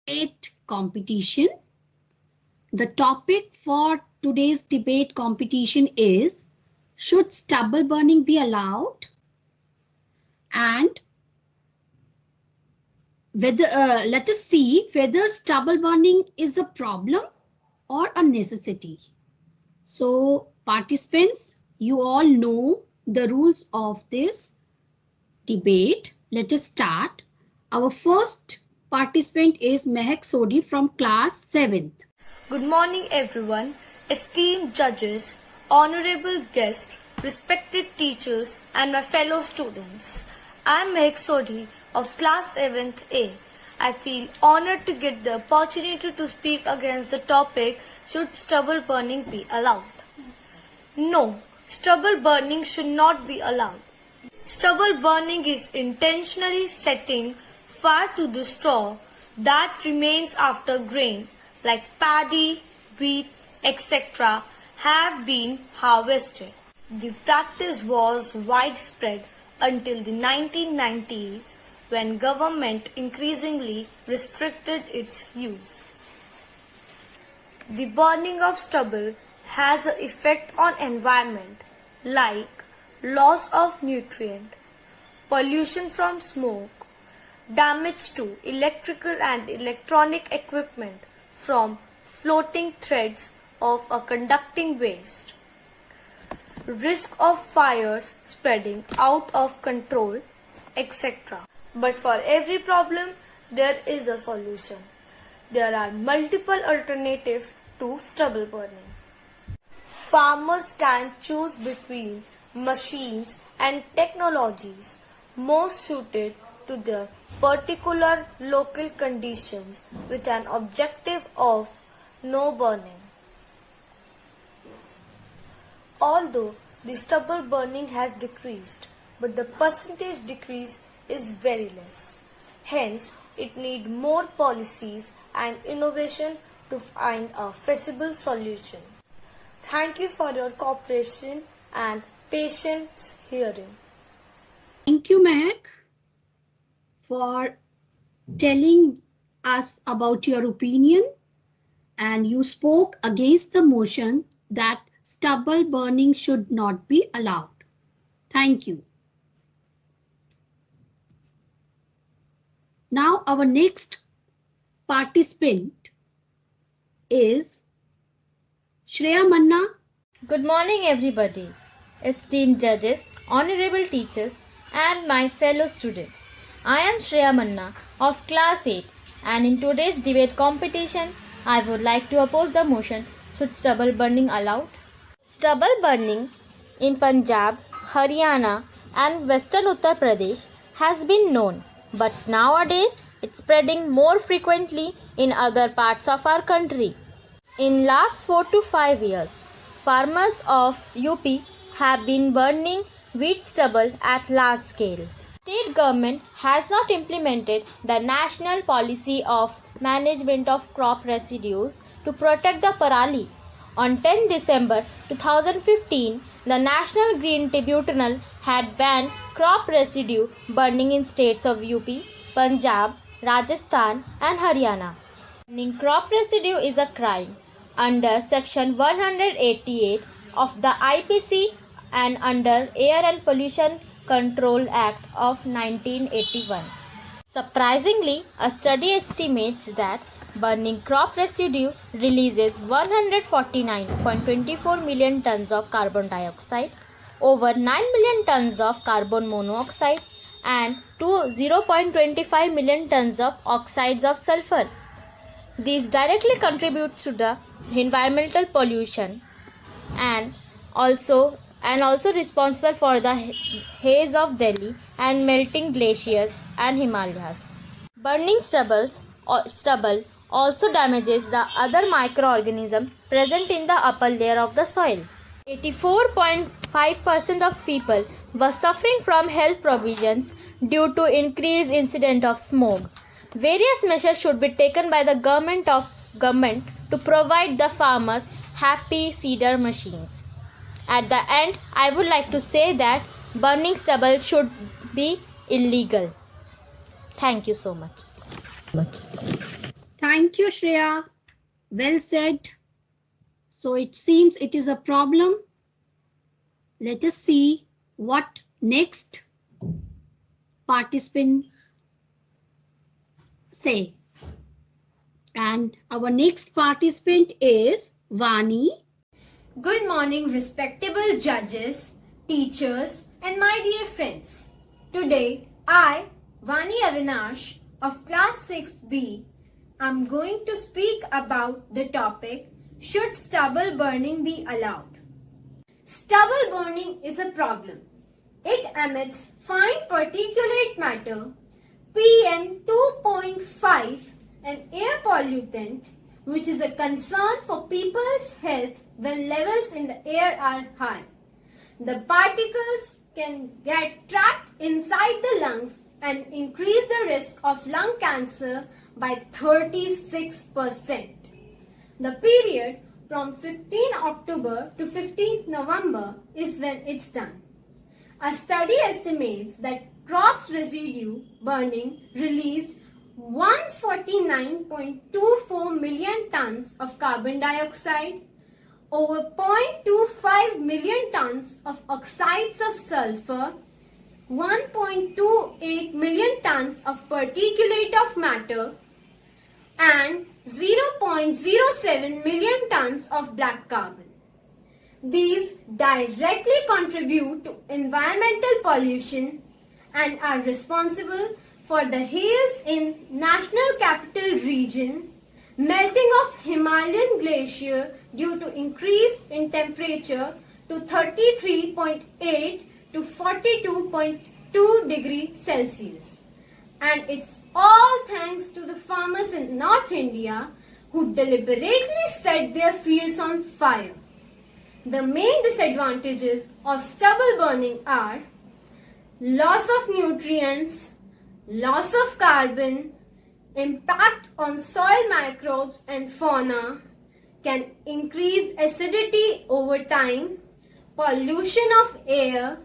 Debate competition. The topic for today's debate competition is, should stubble burning be allowed? And whether let us see whether stubble burning is a problem or a necessity. So participants, you all know the rules of this debate. Let us start. Our first participant is Mehak Sodhi from class 7th. Good morning, everyone, esteemed judges, honorable guests, respected teachers, and my fellow students. I am Mehak Sodhi of class 7th A. I feel honored to get the opportunity to speak against the topic, should stubble burning be allowed? No, stubble burning should not be allowed. Stubble burning is intentionally setting fire to the straw that remains after grain like paddy, wheat, etc. have been harvested. The practice was widespread until the 1990s when government increasingly restricted its use. The burning of stubble has an effect on environment like loss of nutrient, pollution from smoke, damage to electrical and electronic equipment from floating threads of a conducting waste, risk of fires spreading out of control, etc. But for every problem, there is a solution. There are multiple alternatives to stubble burning. Farmers can choose between machines and technologies most suited to their particular local conditions with an objective of no burning. Although the stubble burning has decreased, but the percentage decrease is very less. Hence, it needs more policies and innovation to find a feasible solution. Thank you for your cooperation and patience hearing. Thank you, Mehak, for telling us about your opinion, and you spoke against the motion that stubble burning should not be allowed. Thank you. Now our next participant is Shreya Manna. Good morning, everybody, esteemed judges, honorable teachers, and my fellow students. I am Shreya Manna of class 8, and in today's debate competition, I would like to oppose the motion, should stubble burning allowed? Stubble burning in Punjab, Haryana, and western Uttar Pradesh has been known, but nowadays it's spreading more frequently in other parts of our country. In last 4 to 5 years, farmers of UP have been burning wheat stubble at large scale. State government has not implemented the national policy of management of crop residues to protect the parali. On 10 December 2015, the National Green Tribunal had banned crop residue burning in states of UP, Punjab, Rajasthan and Haryana. Burning crop residue is a crime under Section 188 of the IPC and under Air and Pollution Control Act of 1981. Surprisingly, a study estimates that burning crop residue releases 149.24 million tons of carbon dioxide, over 9 million tons of carbon monoxide, and 0.25 million tons of oxides of sulfur. These directly contribute to the environmental pollution and also responsible for the haze of Delhi and melting glaciers and Himalayas. Burning stubble also damages the other microorganisms present in the upper layer of the soil. 84.5% of people were suffering from health provisions due to increased incident of smoke. Various measures should be taken by the government to provide the farmers happy seeder machines. At the end, I would like to say that burning stubble should be illegal. Thank you so much. Thank you, Shreya. Well said. So it seems it is a problem. Let us see what next participant says. And our next participant is Vani. Good morning, respectable judges, teachers, and my dear friends. Today, I, Vani Avinash of class 6B, am going to speak about the topic, should stubble burning be allowed? Stubble burning is a problem. It emits fine particulate matter, PM 2.5, an air pollutant, which is a concern for people's health when levels in the air are high. The particles can get trapped inside the lungs and increase the risk of lung cancer by 36%. The period from 15 October to 15 November is when it's done. A study estimates that crops residue burning released 149.24 million tons of carbon dioxide, over 0.25 million tons of oxides of sulfur, 1.28 million tons of particulate of matter, and 0.07 million tons of black carbon. These directly contribute to environmental pollution and are responsible for the haze in National Capital Region, melting of Himalayan glacier due to increase in temperature to 33.8 to 42.2 degrees Celsius. And it's all thanks to the farmers in North India who deliberately set their fields on fire. The main disadvantages of stubble burning are loss of nutrients, loss of carbon, impact on soil microbes and fauna, can increase acidity over time, pollution of air,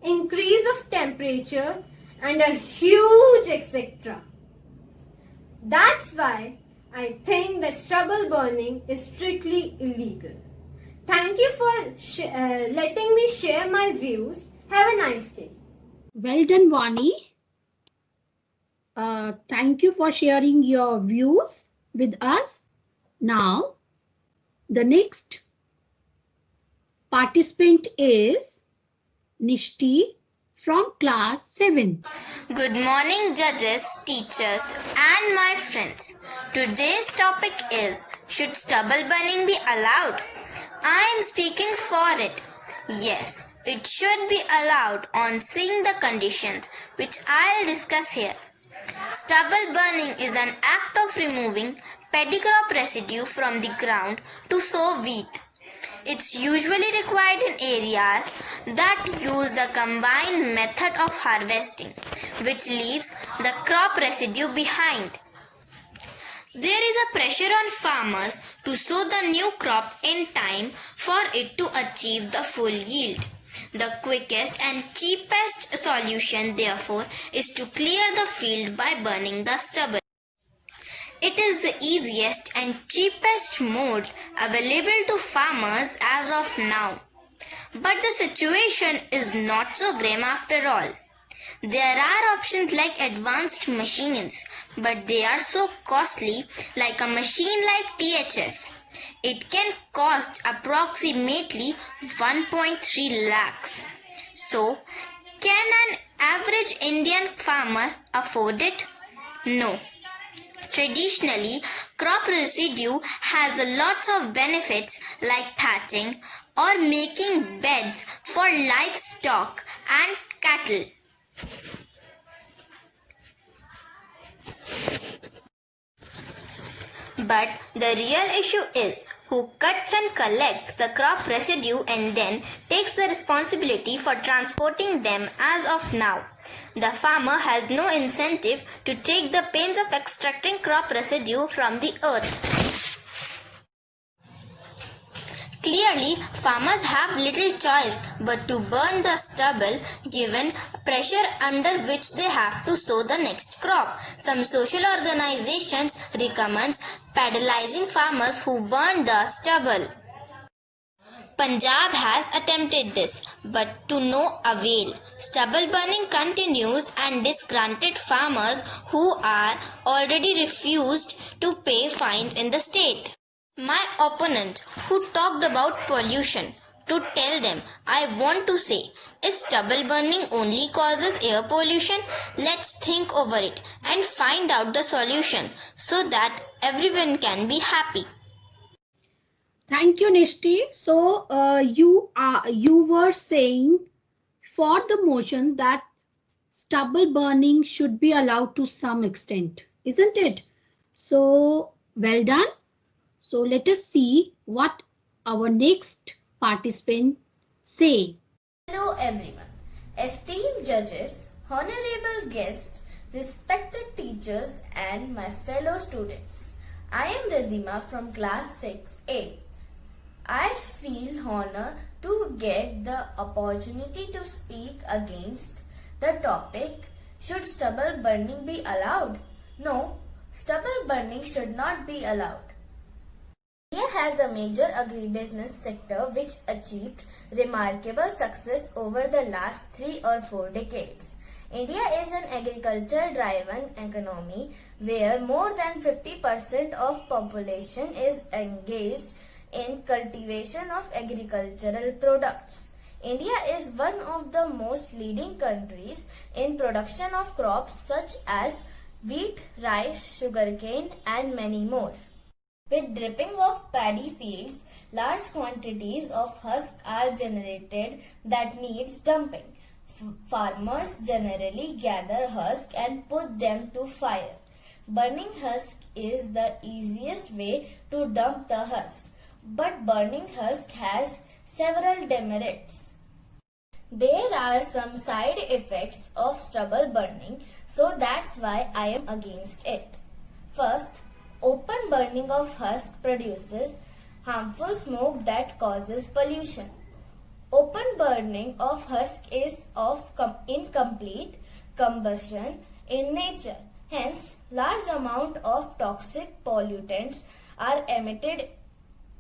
increase of temperature, and a huge etc. That's why I think that stubble burning is strictly illegal. Thank you for letting me share my views. Have a nice day. Well done, Vani. Thank you for sharing your views with us. Now, the next participant is Nishti from class 7. Good morning, judges, teachers, and my friends. Today's topic is, should stubble burning be allowed? I am speaking for it. Yes, it should be allowed on seeing the conditions which I'll discuss here. Stubble burning is an act of removing paddy crop residue from the ground to sow wheat. It's usually required in areas that use the combined method of harvesting, which leaves the crop residue behind. There is a pressure on farmers to sow the new crop in time for it to achieve the full yield. The quickest and cheapest solution, therefore, is to clear the field by burning the stubble. It is the easiest and cheapest mode available to farmers as of now. But the situation is not so grim after all. There are options like advanced machines, but they are so costly, like a machine like THS. It can cost approximately 1.3 lakhs. So, can an average Indian farmer afford it? No. Traditionally, crop residue has lots of benefits like thatching or making beds for livestock and cattle. But the real issue is who cuts and collects the crop residue and then takes the responsibility for transporting them as of now. The farmer has no incentive to take the pains of extracting crop residue from the earth. Clearly, farmers have little choice but to burn the stubble given pressure under which they have to sow the next crop. Some social organizations recommend penalizing farmers who burn the stubble. Punjab has attempted this, but to no avail. Stubble burning continues and disgruntled farmers who are already refused to pay fines in the state. My opponents who talked about pollution, to tell them, I want to say, is stubble burning only causes air pollution? Let's think over it and find out the solution so that everyone can be happy. Thank you, Nishti. So you were saying for the motion that stubble burning should be allowed to some extent, isn't it? So well done. So let us see what our next participant say. Hello everyone, esteemed judges, honorable guests, respected teachers and my fellow students. I am Ridhima from class 6A. I feel honored to get the opportunity to speak against the topic, should stubble burning be allowed? No, stubble burning should not be allowed. India has a major agribusiness sector which achieved remarkable success over the last 3 or 4 decades. India is an agriculture-driven economy where more than 50% of population is engaged in cultivation of agricultural products. India is one of the most leading countries in production of crops such as wheat, rice, sugarcane and many more. With dripping of paddy fields, large quantities of husk are generated that needs dumping. Farmers generally gather husk and put them to fire. Burning husk is the easiest way to dump the husk, but burning husk has several demerits. There are some side effects of stubble burning, so that's why I am against it. First, open burning of husk produces harmful smoke that causes pollution. Open burning of husk is of incomplete combustion in nature. Hence, large amount of toxic pollutants are emitted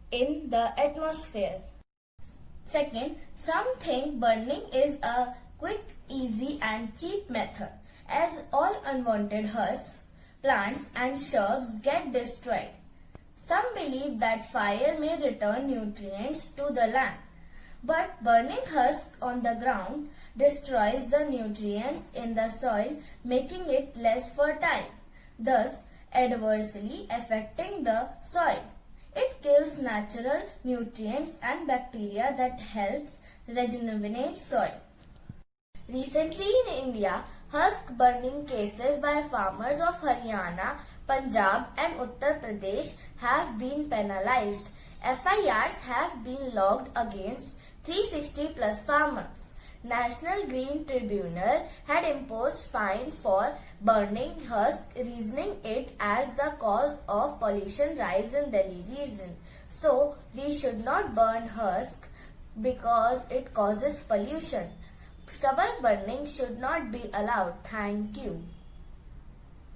in the atmosphere. Second, some think burning is a quick, easy and cheap method, as all unwanted husks, plants and shrubs get destroyed. Some believe that fire may return nutrients to the land, but burning husk on the ground destroys the nutrients in the soil, making it less fertile, thus adversely affecting the soil. It kills natural nutrients and bacteria that helps rejuvenate soil. Recently in India, husk burning cases by farmers of Haryana, Punjab and Uttar Pradesh have been penalized. FIRs have been logged against 360 plus farmers. National Green Tribunal had imposed fine for burning husk, reasoning it as the cause of pollution rise in Delhi region. So we should not burn husk because it causes pollution. Stubble burning should not be allowed. Thank you.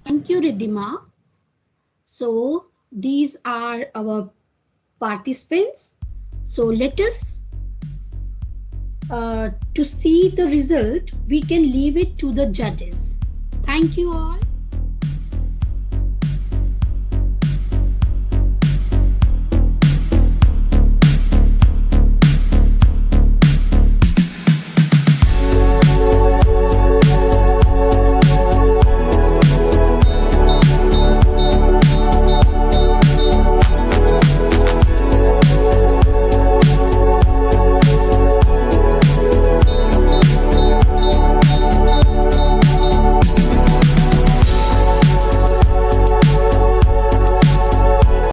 Thank you, Ridhima. So these are our participants. So let us to see the result, we can leave it to the judges. Thank you all.